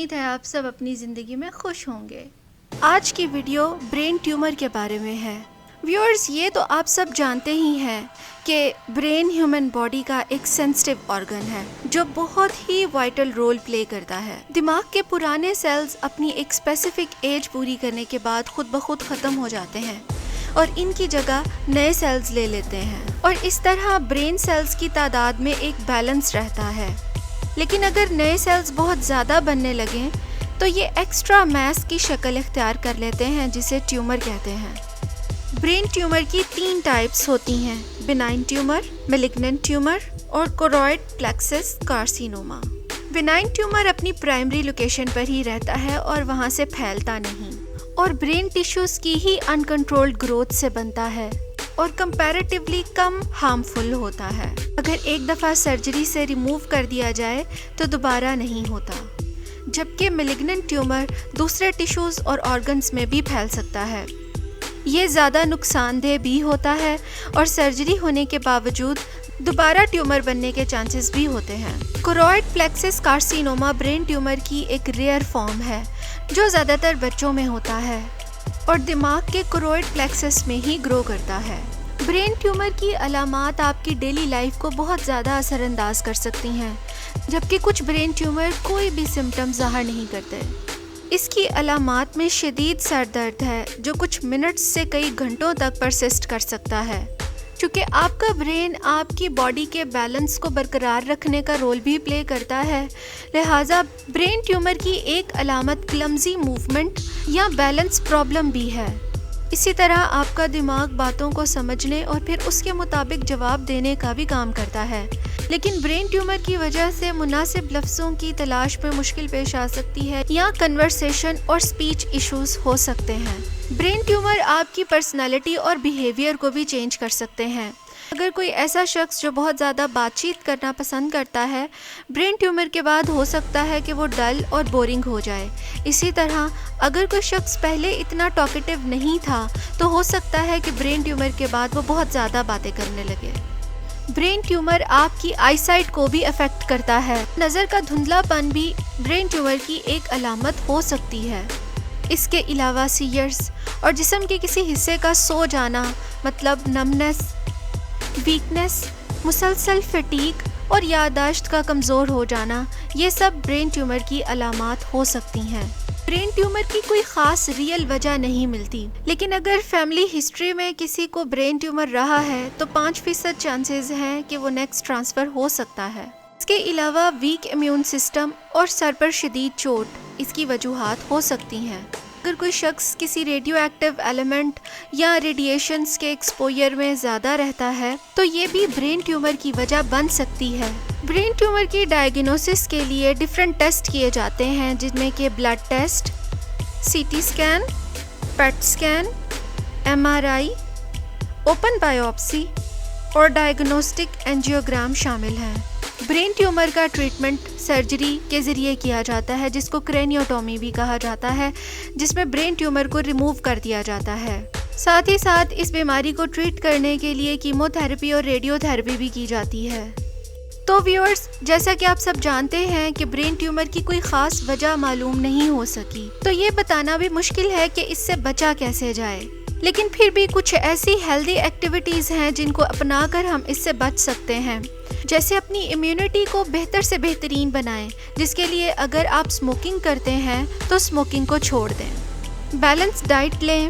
امید ہے آپ سب اپنی زندگی میں خوش ہوں گے۔ آج کی ویڈیو برین ٹیومر کے بارے میں ہے۔ ویورز، یہ تو آپ سب جانتے ہی ہیں کہ برین ہیومن باڈی کا ایک سینسٹیو آرگن ہے جو بہت ہی وائٹل رول پلے کرتا ہے۔ دماغ کے پرانے سیلز اپنی ایک اسپیسیفک ایج پوری کرنے کے بعد خود بخود ختم ہو جاتے ہیں اور ان کی جگہ نئے سیلز لے لیتے ہیں، اور اس طرح برین سیلز کی تعداد میں ایک بیلنس رہتا ہے۔ لیکن اگر نئے سیلز بہت زیادہ بننے لگیں تو یہ ایکسٹرا میس کی شکل اختیار کر لیتے ہیں جسے ٹیومر کہتے ہیں۔ برین ٹیومر کی 3 ٹائپس ہوتی ہیں: بینائن ٹیومر، میلیگننٹ ٹیومر اور کوروئڈ پلیکسس کارسینوما۔ بینائن ٹیومر اپنی پرائمری لوکیشن پر ہی رہتا ہے اور وہاں سے پھیلتا نہیں، اور برین ٹیشوز کی ہی انکنٹرولڈ گروتھ سے بنتا ہے اور کمپیریٹیولی کم ہارمفل ہوتا ہے۔ اگر ایک دفعہ سرجری سے ریموو کر دیا جائے تو دوبارہ نہیں ہوتا، جبکہ میلیگننٹ ٹیومر دوسرے ٹیشوز اور آرگنز میں بھی پھیل سکتا ہے۔ یہ زیادہ نقصان دہ بھی ہوتا ہے اور سرجری ہونے کے باوجود دوبارہ ٹیومر بننے کے چانسز بھی ہوتے ہیں۔ کوروئڈ پلیکسس کارسینوما برین ٹیومر کی ایک ریئر فارم ہے جو زیادہ تر بچوں میں ہوتا ہے اور دماغ کے کوروئڈ پلیکسس میں ہی گرو کرتا ہے۔ برین ٹیومر کی علامات آپ کی ڈیلی لائف کو بہت زیادہ اثر انداز کر سکتی ہیں، جبکہ کچھ برین ٹیومر کوئی بھی سمٹم ظاہر نہیں کرتے۔ اس کی علامات میں شدید سر درد ہے جو کچھ منٹس سے کئی گھنٹوں تک پرسسٹ کر سکتا ہے۔ چونکہ آپ کا برین آپ کی باڈی کے بیلنس کو برقرار رکھنے کا رول بھی پلے کرتا ہے، لہٰذا برین ٹیومر کی ایک علامت کلمزی موومنٹ یا بیلنس پرابلم بھی ہے۔ اسی طرح آپ کا دماغ باتوں کو سمجھنے اور پھر اس کے مطابق جواب دینے کا بھی کام کرتا ہے، لیکن برین ٹیومر کی وجہ سے مناسب لفظوں کی تلاش میں مشکل پیش آ سکتی ہے یا کنورسیشن اور سپیچ ایشوز ہو سکتے ہیں۔ برین ٹیومر آپ کی پرسنالٹی اور بیہیویئر کو بھی چینج کر سکتے ہیں۔ اگر کوئی ایسا شخص جو بہت زیادہ بات چیت کرنا پسند کرتا ہے، برین ٹیومر کے بعد ہو سکتا ہے کہ وہ ڈل اور بورنگ ہو جائے۔ اسی طرح اگر کوئی شخص پہلے اتنا ٹاکیٹیو نہیں تھا تو ہو سکتا ہے کہ برین ٹیومر کے بعد وہ بہت زیادہ باتیں کرنے لگے۔ برین ٹیومر آپ کی آئی سائٹ کو بھی افیکٹ کرتا ہے۔ نظر کا دھندلا پن بھی برین ٹیومر کی ایک علامت ہو سکتی ہے۔ اس کے علاوہ سیئرز اور جسم کے کسی حصے کا سو جانا، مطلب نمنس، ویکنس، مسلسل فٹیگ اور یادداشت کا کمزور ہو جانا، یہ سب برین ٹیومر کی علامات ہو سکتی ہیں۔ برین ٹیومر کی کوئی خاص ریئل وجہ نہیں ملتی، لیکن اگر فیملی ہسٹری میں کسی کو برین ٹیومر رہا ہے تو 5% چانسز ہیں کہ وہ نیکسٹ ٹرانسفر ہو سکتا ہے۔ اس کے علاوہ ویک امیون سسٹم اور سر پر شدید چوٹ اس کی وجوہات ہو سکتی ہیں۔ اگر کوئی شخص کسی ریڈیو ایکٹیو ایلیمنٹ یا ریڈیشنز کے ایکسپوئر میں زیادہ رہتا ہے تو یہ بھی برین ٹیومر کی وجہ بن سکتی ہے۔ برین ٹیومر کی ڈائگنوسس کے لیے ڈیفرنٹ ٹیسٹ کیے جاتے ہیں، جن میں کہ blood test, C T scan, PET scan, MRI، open biopsy اور ڈائگنوسٹک اینجیوگرام شامل ہیں۔ برین ٹیومر کا ٹریٹمنٹ سرجری کے ذریعے کیا جاتا ہے، جس کو کرینیوٹومی بھی کہا جاتا ہے، جس میں برین ٹیومر کو ریموو کر دیا جاتا ہے۔ ساتھ ہی ساتھ اس بیماری کو ٹریٹ کرنے کے لیے کیمو تھراپی اور ریڈیو تھراپی بھی کی جاتی ہے۔ تو ویورز، جیسا کہ آپ سب جانتے ہیں کہ برین ٹیومر کی کوئی خاص وجہ معلوم نہیں ہو سکی، تو یہ بتانا بھی مشکل ہے کہ اس سے بچا کیسے جائے، لیکن پھر بھی کچھ ایسی ہیلدی ایکٹیویٹیز ہیں جن کو اپنا کر ہم اس سے بچ سکتے ہیں، جیسے اپنی امیونٹی کو بہتر سے بہترین بنائیں، جس کے لیے اگر آپ اسموکنگ کرتے ہیں تو اسموکنگ کو چھوڑ دیں، بیلنس ڈائٹ لیں،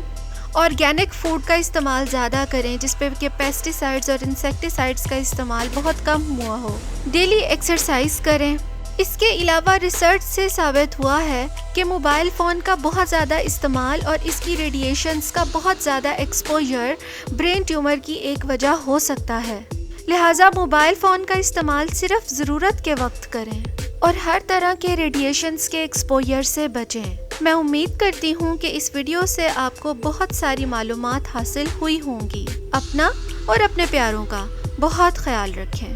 آرگینک فوڈ کا استعمال زیادہ کریں جس پہ کہ پیسٹی سائڈز اور انسیکٹی سائڈز کا استعمال بہت کم ہوا ہو، ڈیلی ایکسرسائز کریں۔ اس کے علاوہ ریسرچ سے ثابت ہوا ہے کہ موبائل فون کا بہت زیادہ استعمال اور اس کی ریڈیشنز کا بہت زیادہ ایکسپوژر برین ٹیومر کی ایک وجہ ہو سکتا ہے، لہٰذا موبائل فون کا استعمال صرف ضرورت کے وقت کریں اور ہر طرح کے ریڈیشنز کے ایکسپوژر سے بچیں۔ میں امید کرتی ہوں کہ اس ویڈیو سے آپ کو بہت ساری معلومات حاصل ہوئی ہوں گی۔ اپنا اور اپنے پیاروں کا بہت خیال رکھیں۔